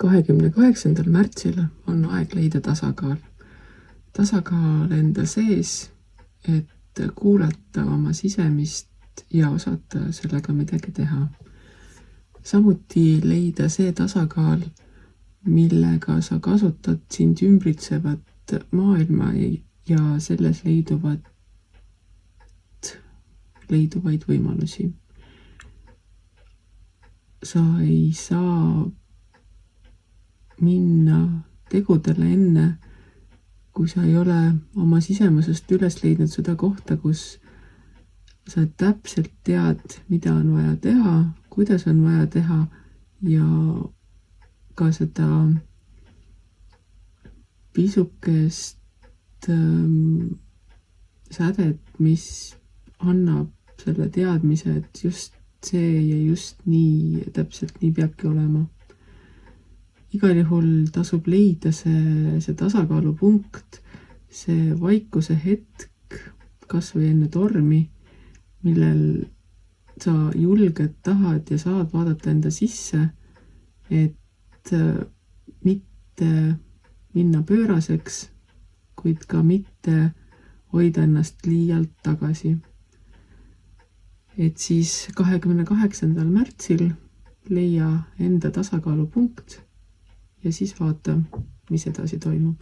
28. märtsil on aeg leida tasakaal. Tasakaal enda sees, et kuulata oma sisemist ja osata sellega midagi teha. Samuti leida see tasakaal, millega sa kasutad sind ümbritsevat maailma ja selles leiduvaid võimalusi. Sa ei saa minna tegudele enne, kui sa ei ole oma sisemusest üles leidnud seda kohta, kus sa täpselt tead, mida on vaja teha, kuidas on vaja teha ja ka seda pisukest sädet, mis annab selle teadmise, et just see ja just nii, täpselt nii peabki olema. Igal juhul tasub leida see tasakaalupunkt, see vaikuse hetk, kas või enne tormi, millel sa julged, tahad ja saad vaadata enda sisse, et mitte minna pööraseks, kuid ka mitte hoida ennast liialt tagasi. Et siis 28. märtsil leia enda tasakaalupunkt ja siis vaata, mis edasi toimub.